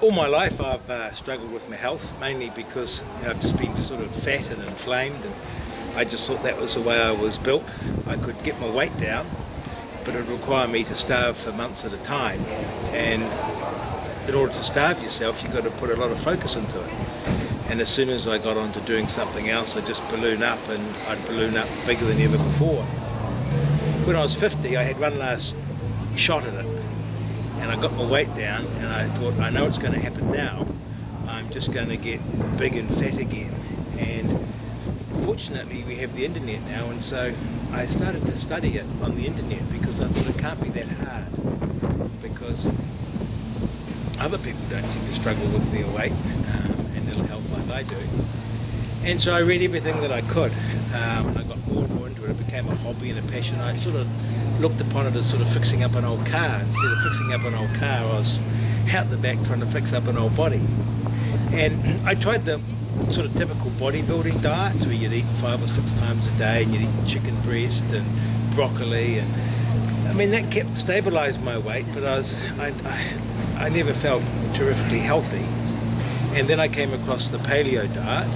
All my life I've struggled with my health, mainly because I've just been sort of fat and inflamed, and I just thought that was the way I was built. I could get my weight down, but it would require me to starve for months at a time, and in order to starve yourself you've got to put a lot of focus into it. And as soon as I got on to doing something else, I'd just balloon up, and I'd balloon up bigger than ever before. When I was 50, I had one last shot at it, and I got my weight down, and I thought, I know what's going to happen now. I'm just going to get big and fat again. And fortunately we have the internet now, and so I started to study it on the internet, because I thought it can't be that hard, because other people don't seem to struggle with their weight and ill health like I do. And so I read everything that I could, and I got more and more into it. It became a hobby and a passion. I sort of looked upon it as sort of fixing up an old car. Instead of fixing up an old car, I was out the back trying to fix up an old body. And I tried the sort of typical bodybuilding diets, where you'd eat 5 or 6 times a day, and you'd eat chicken breast and broccoli, and I mean that kept stabilised my weight, but I never felt terrifically healthy. And then I came across the paleo diet,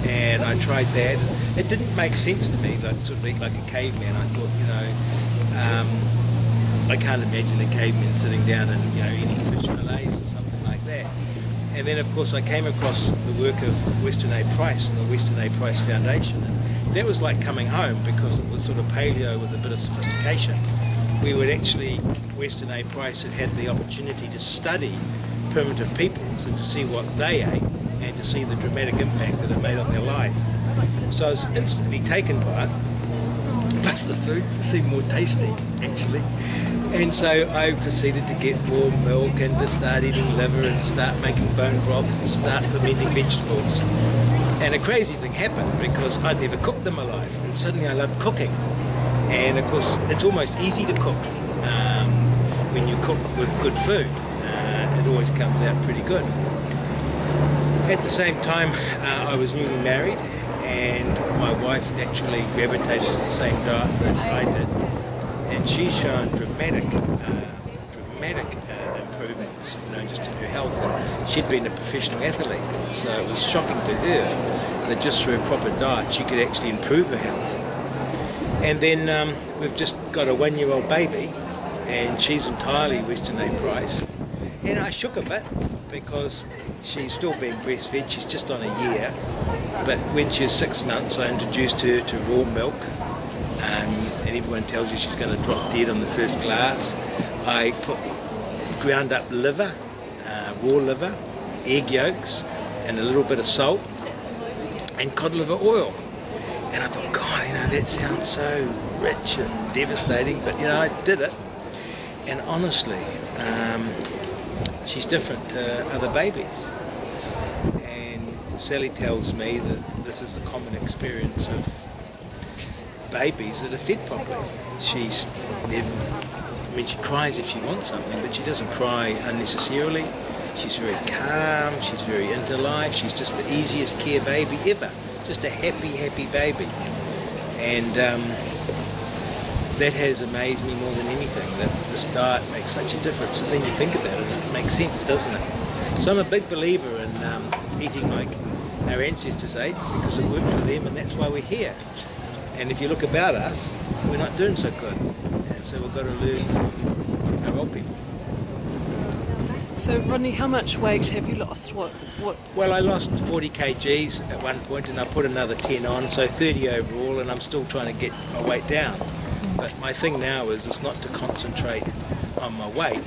and I tried that. It didn't make sense to me, like sort of eat like a caveman. I thought, I can't imagine a caveman sitting down and eating fish fillets or something like that. And then of course I came across the work of Weston A. Price and the Weston A. Price Foundation, and that was like coming home, because it was sort of paleo with a bit of sophistication. We would actually, Weston A. Price had the opportunity to study primitive peoples and to see what they ate, and to see the dramatic impact that it made on their life. So I was instantly taken by it, plus the food seemed more tasty actually. And so I proceeded to get more milk, and to start eating liver, and start making bone broths, and start fermenting vegetables. And a crazy thing happened, because I'd never cooked them alive, and suddenly I loved cooking. And of course it's almost easy to cook when you cook with good food. It always comes out pretty good. At the same time, I was newly married, and my wife naturally gravitated to the same diet that I did, and she's shown dramatic improvements, just in her health. She'd been a professional athlete, so it was shocking to her that just through a proper diet she could actually improve her health. And then we've just got a 1-year-old baby, and she's entirely Weston A. Price. And I shook a bit, because she's still being breastfed. She's just on a year, but when she was 6 months I introduced her to raw milk, and everyone tells you she's going to drop dead on the first glass. I put ground up liver, raw liver, egg yolks, and a little bit of salt, and cod liver oil. And I thought, God, that sounds so rich and devastating, but I did it. And honestly, she's different to other babies. And Sally tells me that this is the common experience of babies that are fed properly. She's never, she cries if she wants something, but she doesn't cry unnecessarily. She's very calm, she's very into life, she's just the easiest care baby ever. Just a happy, happy baby. And that has amazed me more than anything, that this diet makes such a difference. And then you think about it, it makes sense, doesn't it? So I'm a big believer in eating like our ancestors ate, because it worked for them, and that's why we're here. And if you look about us, we're not doing so good. And so we've got to learn from our old people. So Rodney, how much weight have you lost? What? Well, I lost 40 kgs at one point, and I put another 10 on, so 30 overall, and I'm still trying to get my weight down. But my thing now is it's not to concentrate on my weight,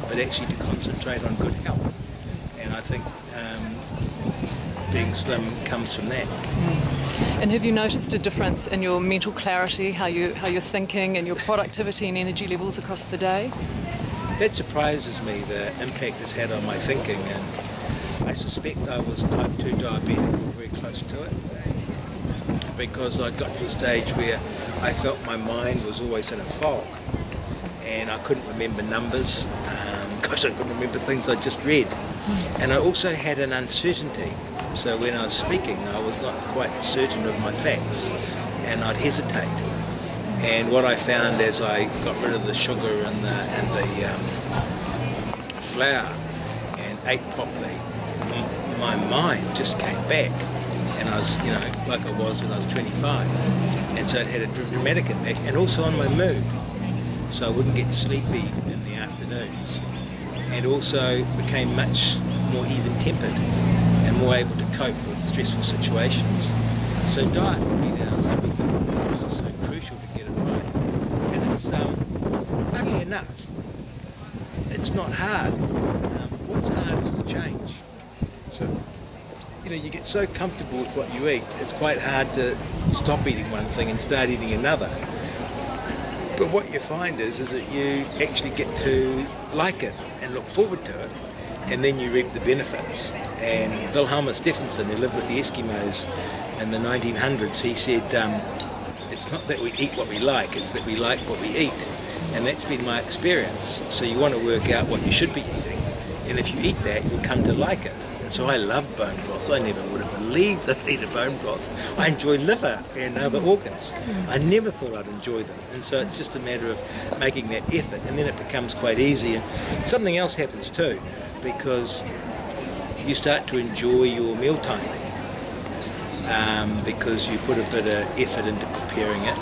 but actually to concentrate on good health. And I think being slim comes from that. And have you noticed a difference in your mental clarity, how you're thinking, and your productivity and energy levels across the day? That surprises me, the impact it's had on my thinking, and I suspect I was type 2 diabetic, or very close to it, because I got to the stage where I felt my mind was always in a fog, and I couldn't remember numbers, because I couldn't remember things I just read. And I also had an uncertainty, so when I was speaking I was not quite certain of my facts, and I'd hesitate. And what I found as I got rid of the sugar and the flour, and ate properly, my mind just came back, and I was, like I was when I was 25, and so it had a dramatic impact, and also on my mood. So I wouldn't get sleepy in the afternoons, and also became much more even-tempered and more able to cope with stressful situations. So diet really now is everything. It's just so crucial to get it right. And it's, funnily enough, it's not hard. What's hard is to change. So, you get so comfortable with what you eat, it's quite hard to stop eating one thing and start eating another. But what you find is that you actually get to like it and look forward to it, and then you reap the benefits. And Wilhelmus Stephenson, who lived with the Eskimos in the 1900s, he said, it's not that we eat what we like, it's that we like what we eat. And that's been my experience. So you want to work out what you should be eating, and if you eat that, you'll come to like it. And so I love bone broths. I never would have believed that I'd eat a bone broth. I enjoy liver and other organs. I never thought I'd enjoy them. And so it's just a matter of making that effort, and then it becomes quite easy. And something else happens too, because you start to enjoy your mealtime, because you put a bit of effort into preparing it.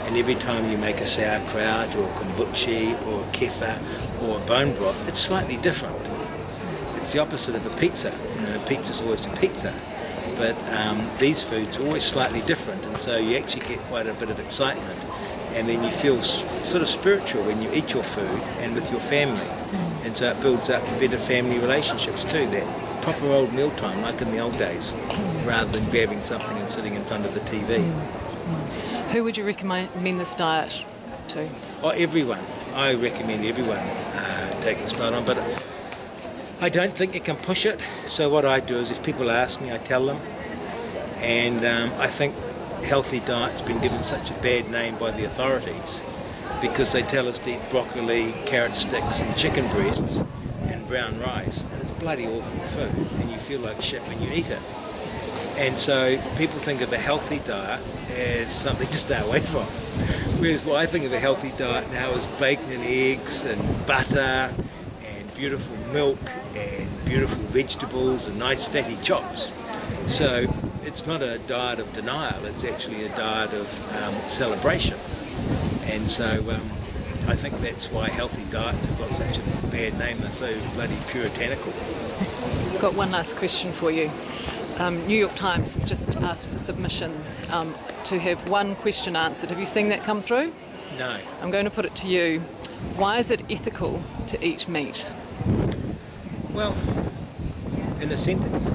And every time you make a sauerkraut or kombucha or kefir or a bone broth, it's slightly different. It's the opposite of a pizza. Pizza's always a pizza, but these foods are always slightly different, and so you actually get quite a bit of excitement, and then you feel sort of spiritual when you eat your food and with your family, and so it builds up better family relationships too. That proper old mealtime, like in the old days, rather than grabbing something and sitting in front of the TV. Who would you recommend this diet to? Oh, everyone. I recommend everyone take this diet on, but I don't think you can push it. So what I do is, if people ask me, I tell them. And I think healthy diet's been given such a bad name by the authorities, because they tell us to eat broccoli, carrot sticks and chicken breasts and brown rice, and it's bloody awful food, and you feel like shit when you eat it. And so people think of a healthy diet as something to stay away from. Whereas what I think of a healthy diet now is bacon and eggs and butter and beautiful milk and beautiful vegetables and nice fatty chops. So it's not a diet of denial, it's actually a diet of celebration. And so I think that's why healthy diets have got such a bad name. They're so bloody puritanical. I've got one last question for you. New York Times have just asked for submissions to have one question answered. Have you seen that come through? No. I'm going to put it to you. Why is it ethical to eat meat? Well, in a sentence.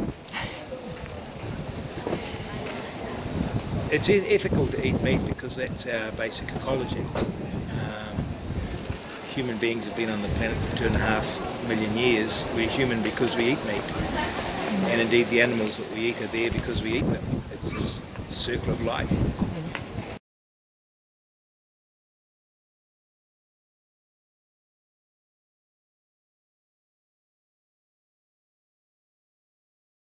It's ethical to eat meat because that's our basic ecology. Human beings have been on the planet for 2.5 million years. We're human because we eat meat. And indeed the animals that we eat are there because we eat them. It's this circle of life.